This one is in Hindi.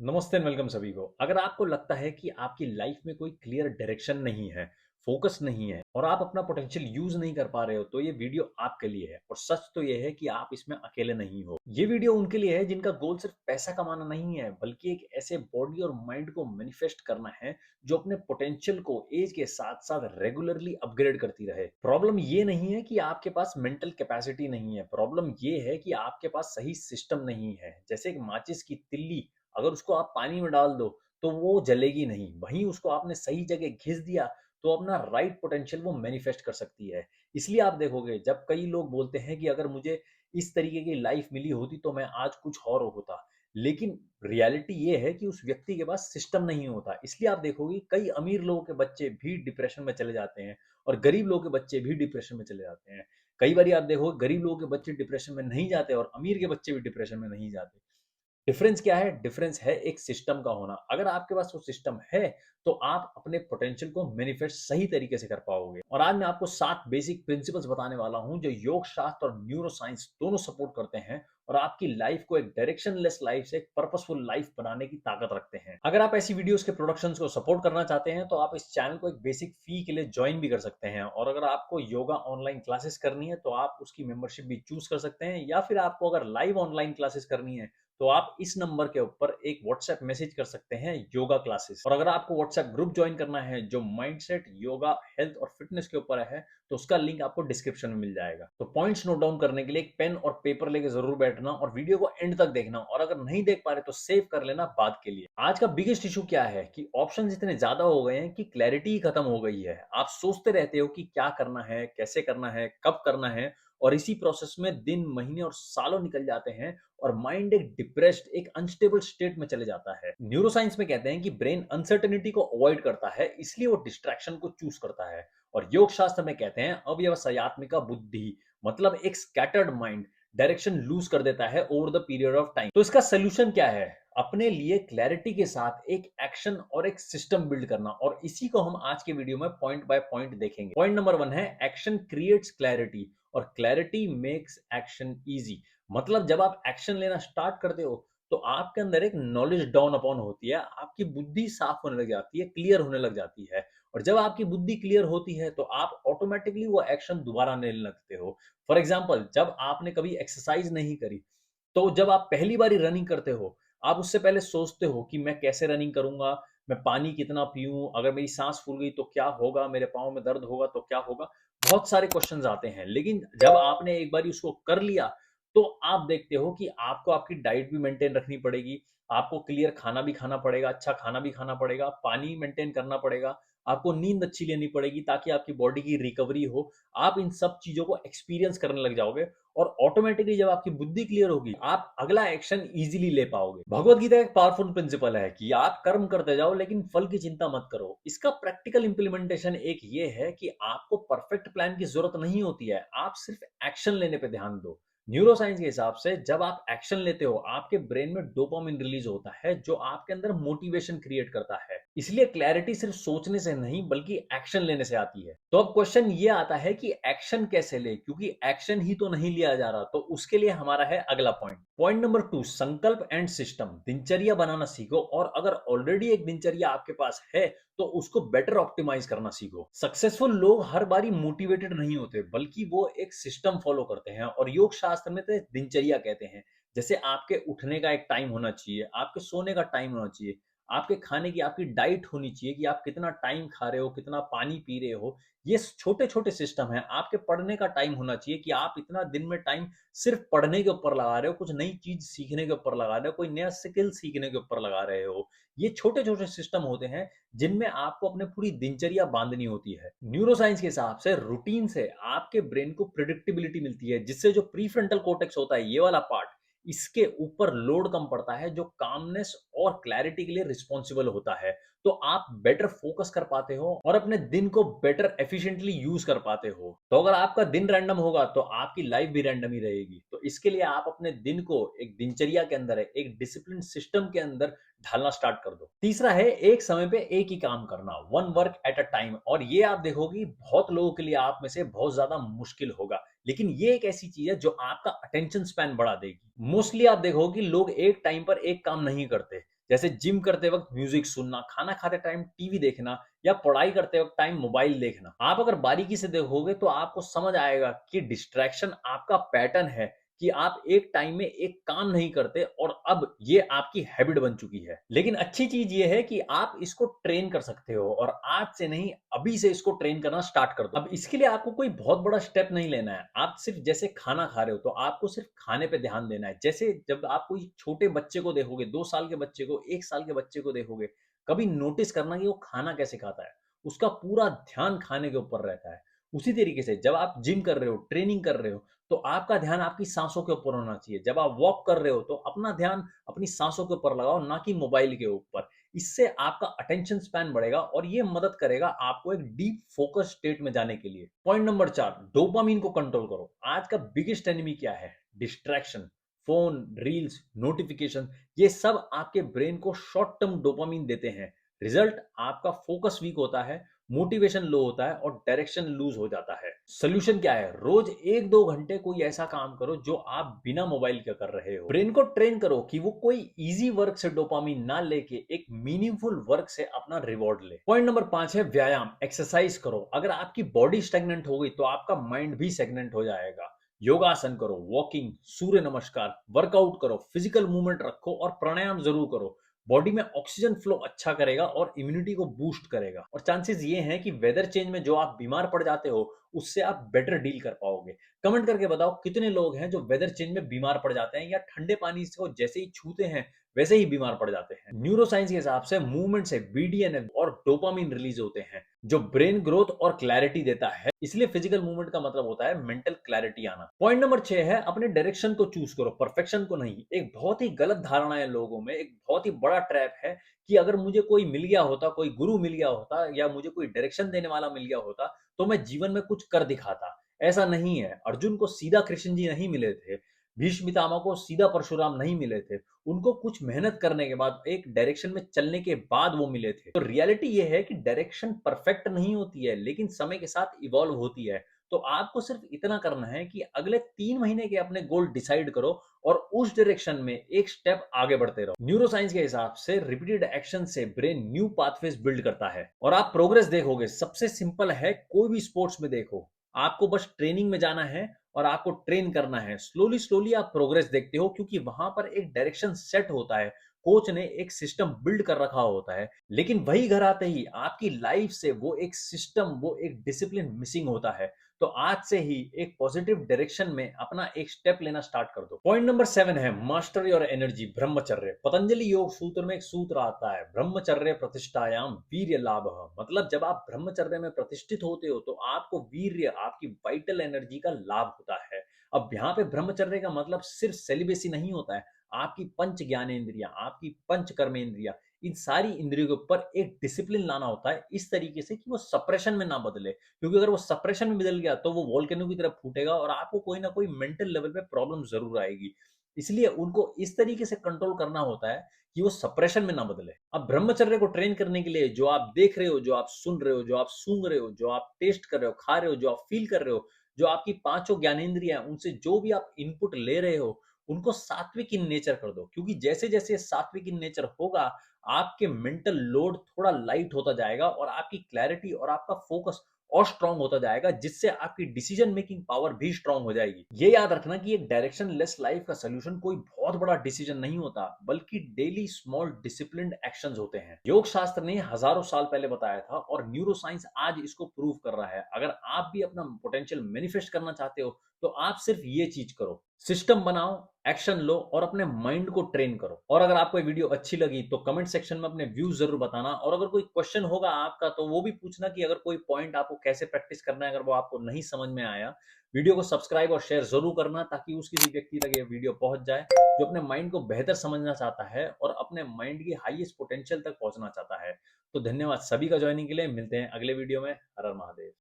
नमस्ते एंड वेलकम सभी को। अगर आपको लगता है कि आपकी लाइफ में कोई क्लियर डायरेक्शन नहीं है, फोकस नहीं है और आप अपना पोटेंशियल यूज नहीं कर पा रहे हो, तो ये वीडियो आपके लिए है। और सच तो ये है कि आप इसमें अकेले नहीं हो। ये वीडियो उनके लिए है जिनका गोल सिर्फ पैसा कमाना नहीं है, बल्कि एक ऐसे बॉडी और माइंड को मैनिफेस्ट करना है जो अपने पोटेंशियल को एज के साथ साथ रेगुलरली अपग्रेड करती रहे। प्रॉब्लम ये नहीं है कि आपके पास मेंटल कैपेसिटी नहीं है, प्रॉब्लम ये है कि आपके पास सही सिस्टम नहीं है। जैसे एक माचिस की तिल्ली, अगर उसको आप पानी में डाल दो तो वो जलेगी नहीं, वहीं उसको आपने सही जगह घिस दिया तो अपना राइट पोटेंशियल वो मैनिफेस्ट कर सकती है। इसलिए आप देखोगे जब कई लोग बोलते हैं कि अगर मुझे इस तरीके की लाइफ मिली होती तो मैं आज कुछ और होता, लेकिन रियलिटी ये है कि उस व्यक्ति के पास सिस्टम नहीं होता। इसलिए आप देखोगे कई अमीर लोगों के बच्चे भी डिप्रेशन में चले जाते हैं और गरीब लोगों के बच्चे भी डिप्रेशन में चले जाते हैं। कई बार आप देखोगे गरीब लोगों के बच्चे डिप्रेशन में नहीं जाते और अमीर के बच्चे भी डिप्रेशन में नहीं जाते। डिफरेंस क्या है? डिफरेंस है एक सिस्टम का होना। अगर आपके पास वो सिस्टम है, तो आप अपने पोटेंशियल को मैनिफेस्ट सही तरीके से कर पाओगे। और आज मैं आपको 7 बेसिक प्रिंसिपल्स बताने वाला हूं जो योग शास्त्र और न्यूरो साइंस दोनों सपोर्ट करते हैं और आपकी लाइफ को एक डायरेक्शनलेस लाइफ से एक पर्पसफुल लाइफ बनाने की ताकत रखते हैं। अगर आप ऐसी वीडियोस के प्रोडक्शंस को सपोर्ट करना चाहते हैं, तो आप इस चैनल को एक बेसिक फी के लिए ज्वाइन भी कर सकते हैं। और अगर आपको योगा ऑनलाइन क्लासेस करनी है, तो आप उसकी मेंबरशिप भी चूज कर सकते हैं, या फिर आपको अगर लाइव ऑनलाइन क्लासेस करनी है तो आप इस नंबर के ऊपर एक व्हाट्सएप मैसेज कर सकते हैं योगा क्लासेस। और अगर आपको व्हाट्सएप ग्रुप ज्वाइन करना है जो माइंडसेट, योगा, हेल्थ और फिटनेस के ऊपर है, तो उसका लिंक आपको डिस्क्रिप्शन में मिल जाएगा। तो पॉइंट्स नोट डाउन करने के लिए एक पेन और पेपर लेके जरूर बैठना और वीडियो को एंड तक देखना, और अगर नहीं देख पा रहे तो सेव कर लेना बाद के लिए। आज का बिगेस्ट इशू क्या है कि ऑप्शंस इतने ज्यादा हो गए हैं कि क्लैरिटी ही खत्म हो गई है। आप सोचते रहते हो कि क्या करना है, कैसे करना है, कब करना है, और इसी प्रोसेस में दिन, महीने और सालों निकल जाते हैं और माइंड एक डिप्रेस्ड, एक अनस्टेबल स्टेट में चले जाता है। न्यूरोसाइंस में कहते हैं कि ब्रेन अनसर्टेनिटी को अवॉइड करता है, इसलिए वो डिस्ट्रैक्शन को चूज करता है। और योग शास्त्र में कहते हैं अव्यवसायत्मिका बुद्धि, मतलब एक स्कैटर्ड माइंड डायरेक्शन लूज कर देता है over the period of time. तो इसका सोल्यूशन क्या है? अपने लिए क्लैरिटी के साथ एक एक्शन और एक सिस्टम बिल्ड करना, और इसी को हम आज के वीडियो में पॉइंट बाय पॉइंट देखेंगे। पॉइंट नंबर 1 है एक्शन क्रिएट्स क्लैरिटी और क्लैरिटी मेक्स एक्शन इजी। मतलब जब आप एक्शन लेना स्टार्ट करते हो तो आपके अंदर एक नॉलेज डाउन अपॉन होती है, आपकी बुद्धि साफ होने लग जाती है, क्लियर होने लग जाती है। और जब आपकी बुद्धि क्लियर होती है तो आप ऑटोमेटिकली वो एक्शन दोबारा लेने लगते हो। फॉर एग्जाम्पल, जब आपने कभी एक्सरसाइज नहीं करी, तो जब आप पहली बारी रनिंग करते हो, आप उससे पहले सोचते हो कि मैं कैसे रनिंग करूंगा, मैं पानी कितना पीऊं, अगर मेरी सांस फूल गई तो क्या होगा, मेरे पाँव में दर्द होगा तो क्या होगा। बहुत सारे क्वेश्चंस आते हैं, लेकिन जब आपने एक बार उसको कर लिया तो आप देखते हो कि आपको आपकी डाइट भी मेंटेन रखनी पड़ेगी, आपको क्लियर खाना भी खाना पड़ेगा, अच्छा खाना भी खाना पड़ेगा, पानी मेंटेन करना पड़ेगा, आपको नींद अच्छी लेनी पड़ेगी ताकि आपकी बॉडी की रिकवरी हो। आप इन सब चीजों को एक्सपीरियंस करने लग जाओगे और ऑटोमेटिकली जब आपकी बुद्धि क्लियर होगी, आप अगला एक्शन इजीली ले पाओगे। भगवत गीता एक पावरफुल प्रिंसिपल है कि आप कर्म करते जाओ लेकिन फल की चिंता मत करो। इसका प्रैक्टिकल इंप्लीमेंटेशन एक ये है कि आपको परफेक्ट प्लान की जरूरत नहीं होती है, आप सिर्फ एक्शन लेने पे ध्यान दो। न्यूरो साइंस के हिसाब से जब आप एक्शन लेते हो, आपके ब्रेन में डोपामिन रिलीज होता है जो आपके अंदर मोटिवेशन क्रिएट करता है। इसलिए क्लैरिटी सिर्फ सोचने से नहीं बल्कि एक्शन लेने से आती है। तो अब क्वेश्चन ये आता है कि एक्शन कैसे ले, क्योंकि एक्शन ही तो नहीं लिया जा रहा। तो उसके लिए हमारा है अगला पॉइंट, पॉइंट नंबर 2, संकल्प एंड सिस्टम। दिनचर्या बनाना सीखो, और अगर ऑलरेडी एक दिनचर्या आपके पास है तो उसको बेटर ऑप्टिमाइज करना सीखो। सक्सेसफुल लोग हर बारी मोटिवेटेड नहीं होते, बल्कि वो एक सिस्टम फॉलो करते हैं, और योग शास्त्र में तो दिनचर्या कहते हैं। जैसे आपके उठने का एक टाइम होना चाहिए, आपके सोने का टाइम होना चाहिए, आपके खाने की आपकी डाइट होनी चाहिए कि आप कितना टाइम खा रहे हो, कितना पानी पी रहे हो। ये छोटे छोटे सिस्टम है। आपके पढ़ने का टाइम होना चाहिए कि आप इतना दिन में टाइम सिर्फ पढ़ने के ऊपर लगा रहे हो, कुछ नई चीज सीखने के ऊपर लगा रहे हो, कोई नया स्किल सीखने के ऊपर लगा रहे हो। ये छोटे छोटे सिस्टम होते हैं जिनमें आपको अपने पूरी दिनचर्या बांधनी होती है। न्यूरो साइंस के हिसाब से रूटीन से आपके ब्रेन को प्रिडिक्टेबिलिटी मिलती है, जिससे जो प्रीफ्रंटल कॉर्टेक्स होता है, ये वाला पार्ट, इसके ऊपर लोड कम पड़ता है, जो कामनेस और क्लैरिटी के लिए रिस्पॉन्सिबल होता है। तो आप बेटर फोकस कर पाते हो और अपने दिन को बेटर एफिशिएंटली यूज कर पाते हो। तो अगर आपका दिन रैंडम होगा तो आपकी लाइफ भी रैंडम ही रहेगी। तो इसके लिए आप अपने दिन को एक दिनचर्या के अंदर, एक डिसिप्लिन सिस्टम के अंदर ढालना स्टार्ट कर दो। तीसरा है एक समय पे एक ही काम करना, one work at a time. और ये आप देखोगे बहुत लोगों के लिए आप में से बहुत ज्यादा मुश्किल होगा, लेकिन ये एक ऐसी चीज है जो आपका अटेंशन स्पैन बढ़ा देगी। मोस्टली आप देखोगे लोग एक टाइम पर एक काम नहीं करते। जैसे जिम करते वक्त म्यूजिक सुनना, खाना खाते टाइम टीवी देखना या पढ़ाई करते वक्त टाइम मोबाइल देखना। आप अगर बारीकी से देखोगे तो आपको समझ आएगा कि डिस्ट्रैक्शन आपका पैटर्न है, कि आप एक टाइम में एक काम नहीं करते और अब ये आपकी हैबिट बन चुकी है। लेकिन अच्छी चीज ये है कि आप इसको ट्रेन कर सकते हो और आज से नहीं, अभी से इसको ट्रेन करना स्टार्ट कर दो। अब इसके लिए आपको कोई बहुत बड़ा स्टेप नहीं लेना है। आप सिर्फ जैसे खाना खा रहे हो तो आपको सिर्फ खाने पे ध्यान देना है। जैसे जब आप कोई छोटे बच्चे को देखोगे, 2 साल के बच्चे को, 1 साल के बच्चे को देखोगे, कभी नोटिस करना कि वो खाना कैसे खाता है। उसका पूरा ध्यान खाने के ऊपर रहता है। उसी तरीके से जब आप जिम कर रहे हो, ट्रेनिंग कर रहे हो, तो आपका ध्यान आपकी सांसों के ऊपर होना चाहिए। जब आप वॉक कर रहे हो तो अपना ध्यान अपनी सांसों के ऊपर लगाओ, ना कि मोबाइल के ऊपर। इससे आपका अटेंशन स्पैन बढ़ेगा और ये मदद करेगा आपको एक डीप फोकस स्टेट में जाने के लिए। पॉइंट नंबर 4, डोपामीन को कंट्रोल करो। आज का बिगेस्ट एनिमी क्या है? डिस्ट्रैक्शन। फोन, रील्स, नोटिफिकेशन, ये सब आपके ब्रेन को शॉर्ट टर्म डोपामीन देते हैं। रिजल्ट, आपका फोकस वीक होता है, मोटिवेशन लो होता है और डायरेक्शन लूज हो जाता है। सोल्यूशन क्या है? रोज 1-2 घंटे कोई ऐसा काम करो जो आप बिना मोबाइल के कर रहे हो। ब्रेन को ट्रेन करो कि वो कोई इजी वर्क से डोपामिन ना लेके एक मीनिंगफुल वर्क से अपना रिवॉर्ड ले। पॉइंट नंबर 5 है व्यायाम, एक्सरसाइज करो। अगर आपकी बॉडी स्टेगनेंट हो गई तो आपका माइंड भी स्टेगनेंट हो जाएगा। योगासन करो, वॉकिंग, सूर्य नमस्कार, वर्कआउट करो, फिजिकल मूवमेंट रखो और प्राणायाम जरूर करो। बॉडी में ऑक्सीजन फ्लो अच्छा करेगा और इम्यूनिटी को बूस्ट करेगा। और चांसेस ये हैं कि वेदर चेंज में जो आप बीमार पड़ जाते हो, उससे आप बेटर डील कर पाओगे। कमेंट करके बताओ कितने लोग हैं जो वेदर चेंज में बीमार पड़ जाते हैं या ठंडे पानी को जैसे ही छूते हैं वैसे ही बीमार पड़ जाते हैं। न्यूरोसाइंस के हिसाब से मूवमेंट से बीडीएनए और डोपामिन रिलीज होते हैं, जो ब्रेन ग्रोथ और क्लैरिटी देता है। इसलिए फिजिकल मूवमेंट का मतलब होता है मेंटल क्लैरिटी आना। पॉइंट नंबर 6 है अपने डायरेक्शन को चूज करो, परफेक्शन को नहीं। एक बहुत ही गलत धारणा है लोगों में, एक बहुत ही बड़ा ट्रैप है कि अगर मुझे कोई मिल गया होता, कोई गुरु मिल गया होता या मुझे कोई डायरेक्शन देने वाला मिल गया होता तो मैं जीवन में कुछ कर दिखाता। ऐसा नहीं है। अर्जुन को सीधा कृष्ण जी नहीं मिले थे, भीष्म पितामह को सीधा परशुराम नहीं मिले थे। उनको कुछ मेहनत करने के बाद, एक डायरेक्शन में चलने के बाद वो मिले थे। तो रियलिटी ये है कि डायरेक्शन परफेक्ट नहीं होती है, लेकिन समय के साथ इवॉल्व होती है। तो आपको सिर्फ इतना करना है कि अगले 3 महीने के अपने गोल डिसाइड करो और उस डायरेक्शन में एक स्टेप आगे बढ़ते रहो। न्यूरोसाइंस के हिसाब से रिपीटेड एक्शन से ब्रेन न्यू पाथवेज बिल्ड करता है और आप प्रोग्रेस देखोगे। सबसे सिंपल है, कोई भी स्पोर्ट्स में देखो, आपको बस ट्रेनिंग में जाना है और आपको ट्रेन करना है। स्लोली स्लोली आप प्रोग्रेस देखते हो क्योंकि वहां पर एक डायरेक्शन सेट होता है, कोच ने एक सिस्टम बिल्ड कर रखा होता है। लेकिन वही घर आते ही आपकी लाइफ से वो एक सिस्टम, वो एक डिसिप्लिन मिसिंग होता है। तो आज से ही एक पॉजिटिव डायरेक्शन में अपना एक स्टेप लेना स्टार्ट कर दो। पॉइंट नंबर 7 है मास्टर योर एनर्जी, ब्रह्मचर्य। पतंजलि योग सूत्र में एक सूत्र आता है, ब्रह्मचर्य प्रतिष्ठायाम वीर्य लाभ। मतलब जब आप ब्रह्मचर्य में प्रतिष्ठित होते हो तो आपको वीर्य, आपकी वाइटल एनर्जी का लाभ होता है। अब यहाँ पे ब्रह्मचर्य का मतलब सिर्फ सेलिबेसी नहीं होता है। आपकी पंच ज्ञानेंद्रियां, आपकी पंच कर्मेंद्रियां, इन सारी इंद्रियों के ऊपर एक डिसिप्लिन लाना होता है, इस तरीके से कि वो सप्रेशन में ना बदले। क्योंकि अगर वो सप्रेशन में बदल गया तो वो वोल्केनो की तरफ फूटेगा और आपको कोई ना कोई मेंटल लेवल पे प्रॉब्लम जरूर आएगी। इसलिए उनको इस तरीके से कंट्रोल करना होता है कि वो सप्रेशन में ना बदले। अब ब्रह्मचर्य को ट्रेन करने के लिए जो आप देख रहे हो, जो आप सुन रहे हो, जो आप सूंघ रहे हो, जो आप टेस्ट कर रहे हो, खा रहे हो, जो आप फील कर रहे हो, जो आपकी पांचों ज्ञानेंद्रियां, उनसे जो भी आप इनपुट ले रहे हो, उनको सात्विक इन नेचर कर दो। क्योंकि जैसे जैसे सात्विक इन नेचर होगा, आपके मेंटल लोड थोड़ा लाइट होता जाएगा और आपकी क्लैरिटी और आपका फोकस और स्ट्रांग होता जाएगा, जिससे आपकी डिसीजन मेकिंग पावर भी स्ट्रांग हो जाएगी। ये याद रखना कि एक डायरेक्शन लेस लाइफ का सोल्यूशन कोई बहुत बड़ा डिसीजन नहीं होता, बल्कि डेली स्मॉल डिसिप्लिन्ड एक्शंस होते हैं। योग शास्त्र ने हजारों साल पहले बताया था और न्यूरोसाइंस आज इसको प्रूव कर रहा है। अगर आप भी अपना पोटेंशियल मैनिफेस्ट करना चाहते हो तो आप सिर्फ ये चीज करो, सिस्टम बनाओ, एक्शन लो और अपने माइंड को ट्रेन करो। और अगर आपको ये वीडियो अच्छी लगी तो कमेंट सेक्शन में अपने व्यूज जरूर बताना। और अगर कोई क्वेश्चन होगा आपका तो वो भी पूछना कि अगर कोई पॉइंट आपको कैसे प्रैक्टिस करना है, अगर वो आपको नहीं समझ में आया। वीडियो को सब्सक्राइब और शेयर जरूर करना ताकि उस किसी व्यक्ति तक ये वीडियो पहुंच जाए जो अपने माइंड को बेहतर समझना चाहता है और अपने माइंड की हाईएस्ट पोटेंशियल तक पहुंचना चाहता है। तो धन्यवाद सभी का ज्वाइनिंग के लिए। मिलते हैं अगले वीडियो में। हर हर महादेव।